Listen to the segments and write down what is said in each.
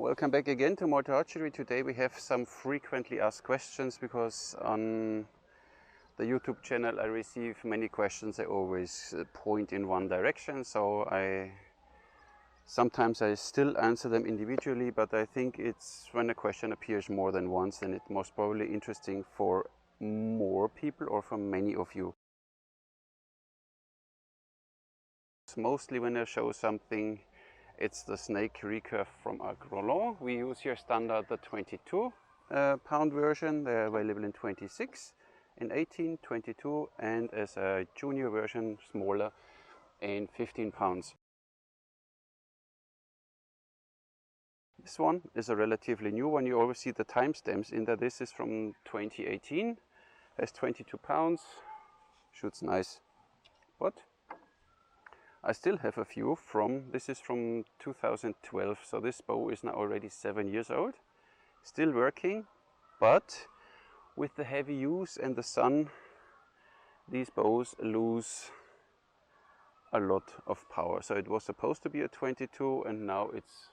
Welcome back again to Malta Archery. Today we have some frequently asked questions because on the YouTube channel I receive many questions. They always point in one direction, so sometimes I still answer them individually, but I think it's when a question appears more than once, then it's most probably interesting for more people or for many of you. Mostly when I show something, it's the snake recurve from Armin. We use here standard the 22 pound version. They're available in 26, in 18, 22, and as a junior version, smaller, in 15 pounds. This one is a relatively new one. You always see the timestamps in that. This is from 2018, has 22 pounds, shoots nice, but I still have a few this is from 2012, so this bow is now already 7 years old, still working, but with the heavy use and the sun, these bows lose a lot of power. So it was supposed to be a 22 and now it's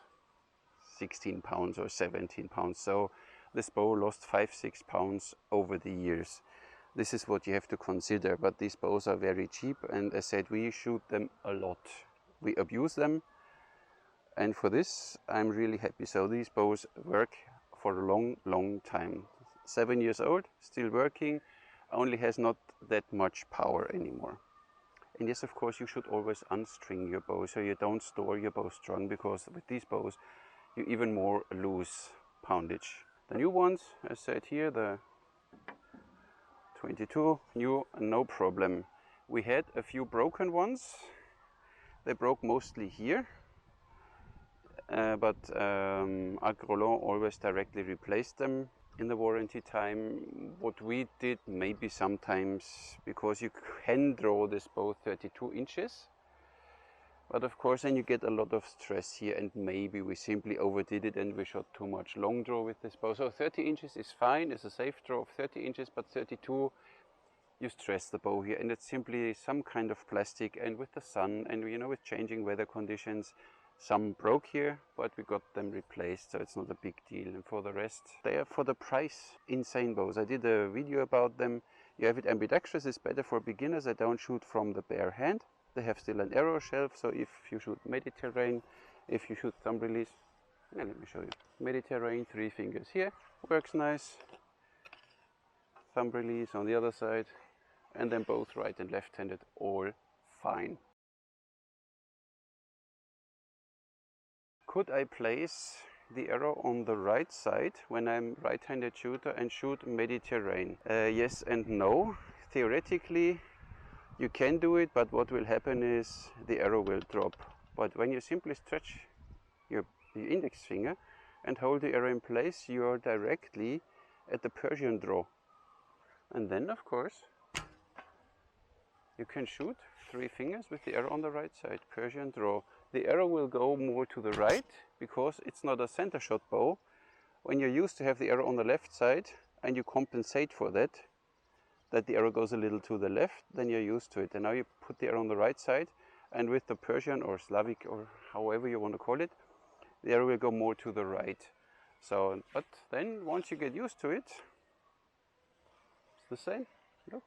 16 pounds or 17 pounds. So this bow lost 5-6 pounds over the years. This is what you have to consider, but these bows are very cheap, and as I said, we shoot them a lot. We abuse them, and for this I'm really happy. So these bows work for a long time. 7 years old, still working, only has not that much power anymore. And yes, of course, you should always unstring your bow, so you don't store your bow strung, because with these bows you even more lose poundage. The new ones, as said here, the 22, new, no problem. We had a few broken ones. They broke mostly here, but Armin always directly replaced them in the warranty time. What we did, maybe sometimes, because you can draw this bow 32 inches, but of course then you get a lot of stress here, and maybe we simply overdid it and we shot too much long draw with this bow. So 30 inches is fine, it's a safe draw of 30 inches, but 32 you stress the bow here, and it's simply some kind of plastic, and with the sun and with changing weather conditions, some broke here, but we got them replaced, so it's not a big deal. And for the rest, they are, for the price, insane bows. I did a video about them. You have it ambidextrous, is better for beginners. I don't shoot from the bare hand. They have still an arrow shelf, so if you shoot Mediterranean, if you shoot thumb release, let me show you. Mediterranean, 3 fingers here, works nice. Thumb release on the other side, and then both right and left-handed, all fine. Could I place the arrow on the right side when I'm right-handed shooter and shoot Mediterranean? Yes and no. Theoretically, you can do it, but what will happen is the arrow will drop. But when you simply stretch your index finger and hold the arrow in place, you're directly at the Persian draw. And then, of course, you can shoot 3 fingers with the arrow on the right side, Persian draw. The arrow will go more to the right because it's not a center shot bow. When you're used to have the arrow on the left side and you compensate for that the arrow goes a little to the left, then you're used to it. And now you put the arrow on the right side, and with the Persian or Slavic or however you want to call it, the arrow will go more to the right. So, but then once you get used to it, it's the same, look.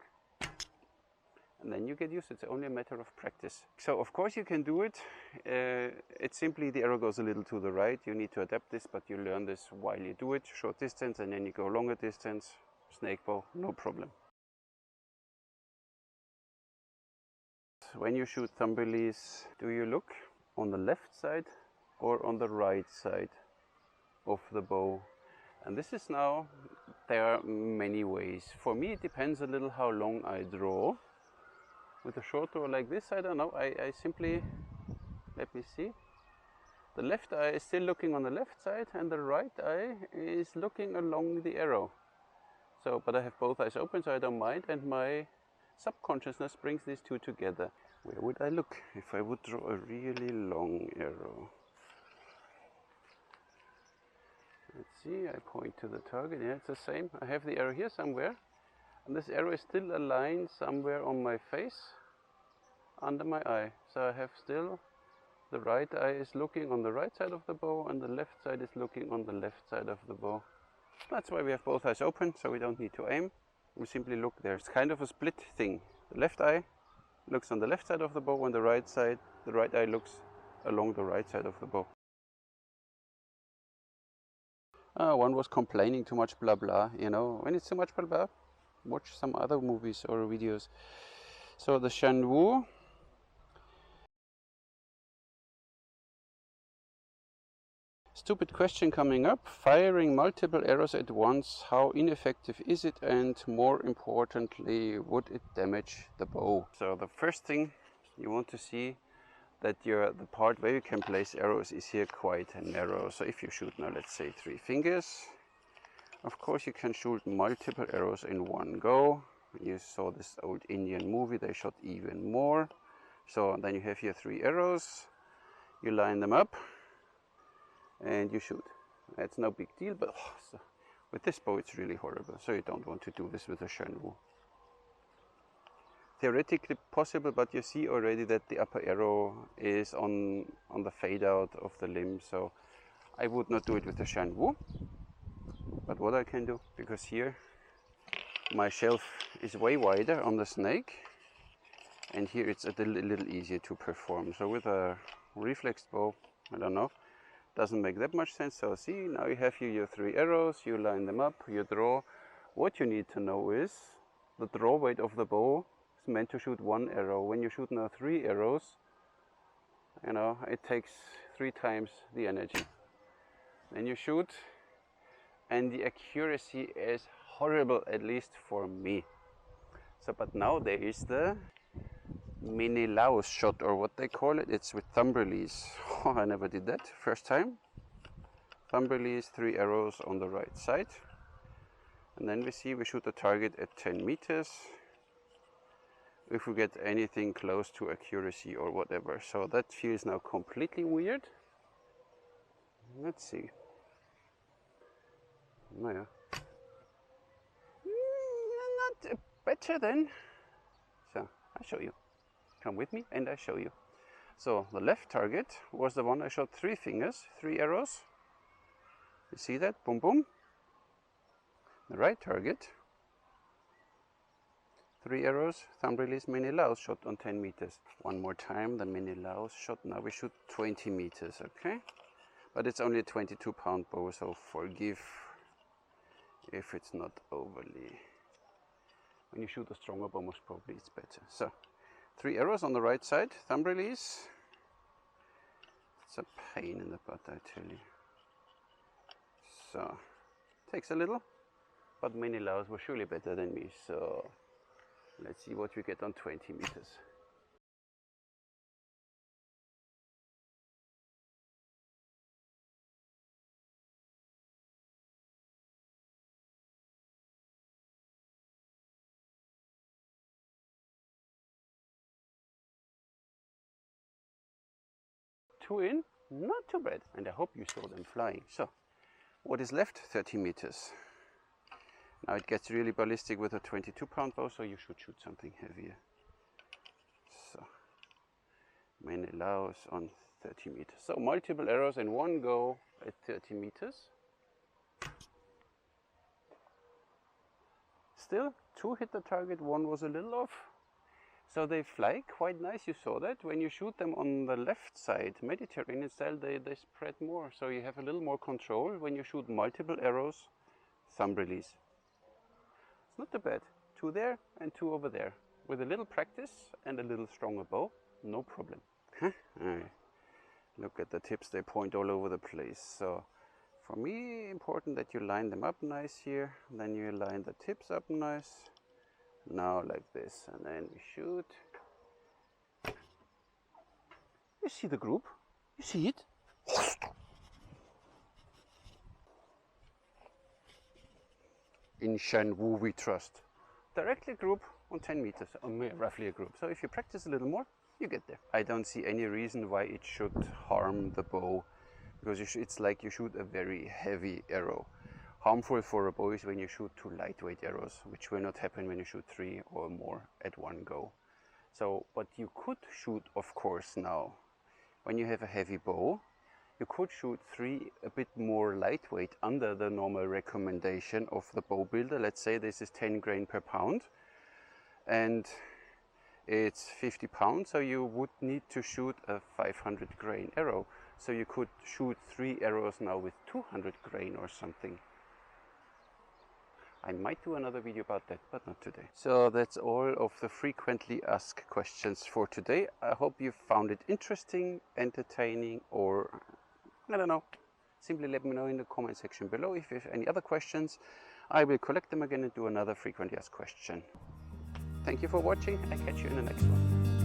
And then you get used to it. It's only a matter of practice. So of course you can do it. It's simply the arrow goes a little to the right. You need to adapt this, but you learn this while you do it. Short distance, and then you go longer distance. Snake bow, no problem. When you shoot thumb release, do you look on the left side or on the right side of the bow? And this is now, there are many ways. For me it depends a little how long I draw. With a short draw like this, I don't know, I simply, let me see. The left eye is still looking on the left side and the right eye is looking along the arrow. So, but I have both eyes open, so I don't mind, and my subconsciousness brings these two together. Where would I look if I would draw a really long arrow? Let's see, I point to the target. Yeah, it's the same. I have the arrow here somewhere, and this arrow is still aligned somewhere on my face, under my eye. So I have still The right eye is looking on the right side of the bow and the left side is looking on the left side of the bow. That's why we have both eyes open, so we don't need to aim. We simply look. There's kind of a split thing. The left eye looks on the left side of the bow and the right eye looks along the right side of the bow. One was complaining too much blah blah, you know. When it's too much blah blah, watch some other movies or videos. So the Shan Wu. Stupid question coming up. Firing multiple arrows at once, how ineffective is it, and more importantly, would it damage the bow? So the first thing you want to see that the part where you can place arrows is here quite narrow. So if you shoot now, let's say 3 fingers, of course you can shoot multiple arrows in one go. You saw this old Indian movie, they shot even more. So then you have here 3 arrows, you line them up and you shoot. That's no big deal, but so with this bow it's really horrible, so you don't want to do this with a Shan Wu. Theoretically possible, but you see already that the upper arrow is on the fade out of the limb, so I would not do it with the Shan Wu. But what I can do, because here my shelf is way wider on the snake and here it's a little easier to perform. So with a reflexed bow, I don't know, doesn't make that much sense. So see, now you have here your 3 arrows, you line them up, you draw. What you need to know is the draw weight of the bow is meant to shoot 1 arrow. When you shoot now 3 arrows, you know, it takes 3 times the energy. Then you shoot and the accuracy is horrible, at least for me. So, but now there is the mini Laos shot, or what they call it. It's with thumb release. Oh, I never did that first time. Thumb release, 3 arrows on the right side, and then we shoot the target at 10 meters if we get anything close to accuracy or whatever. So that feels now completely weird. Let's see. Oh, yeah. Not better then. So I'll show you. Come with me and I show you. So the left target was the one I shot 3 fingers, 3 arrows. You see that? Boom, boom. The right target, 3 arrows, thumb release, mini Laos shot on 10 meters. One more time, the mini Laos shot. Now we shoot 20 meters, okay? But it's only a 22-pound bow, so forgive if it's not overly. When you shoot a stronger bow, most probably it's better. So 3 arrows on the right side, thumb release. It's a pain in the butt, I tell you. So, takes a little, but mini Laos were surely better than me. So, let's see what we get on 20 meters. Two in, not too bad, and I hope you saw them flying. So, what is left? 30 meters. Now it gets really ballistic with a 22-pound bow, so you should shoot something heavier. So, mini Laos on 30 meters. So multiple arrows in one go at 30 meters. Still, 2 hit the target, 1 was a little off. So they fly quite nice, you saw that. When you shoot them on the left side, Mediterranean style, they spread more. So you have a little more control when you shoot multiple arrows, thumb release. It's not too bad. 2 there and 2 over there. With a little practice and a little stronger bow, no problem. Look at the tips, they point all over the place. So for me, important that you line them up nice here. Then you line the tips up nice. Now like this, and then we shoot. You see the group? You see it? In Shan Wu we trust. Directly group on 10 meters, or roughly a group. So if you practice a little more, you get there. I don't see any reason why it should harm the bow, because it's like you shoot a very heavy arrow. Harmful for a bow is when you shoot 2 lightweight arrows, which will not happen when you shoot 3 or more at one go. So, but you could shoot, of course, now when you have a heavy bow, you could shoot 3 a bit more lightweight under the normal recommendation of the bow builder. Let's say this is 10 grain per pound and it's 50 pounds, so you would need to shoot a 500 grain arrow. So you could shoot 3 arrows now with 200 grain or something. I might do another video about that, but not today. So that's all of the frequently asked questions for today. I hope you found it interesting, entertaining, or I don't know. Simply let me know in the comment section below if you have any other questions. I will collect them again and do another frequently asked question. Thank you for watching. I catch you in the next one.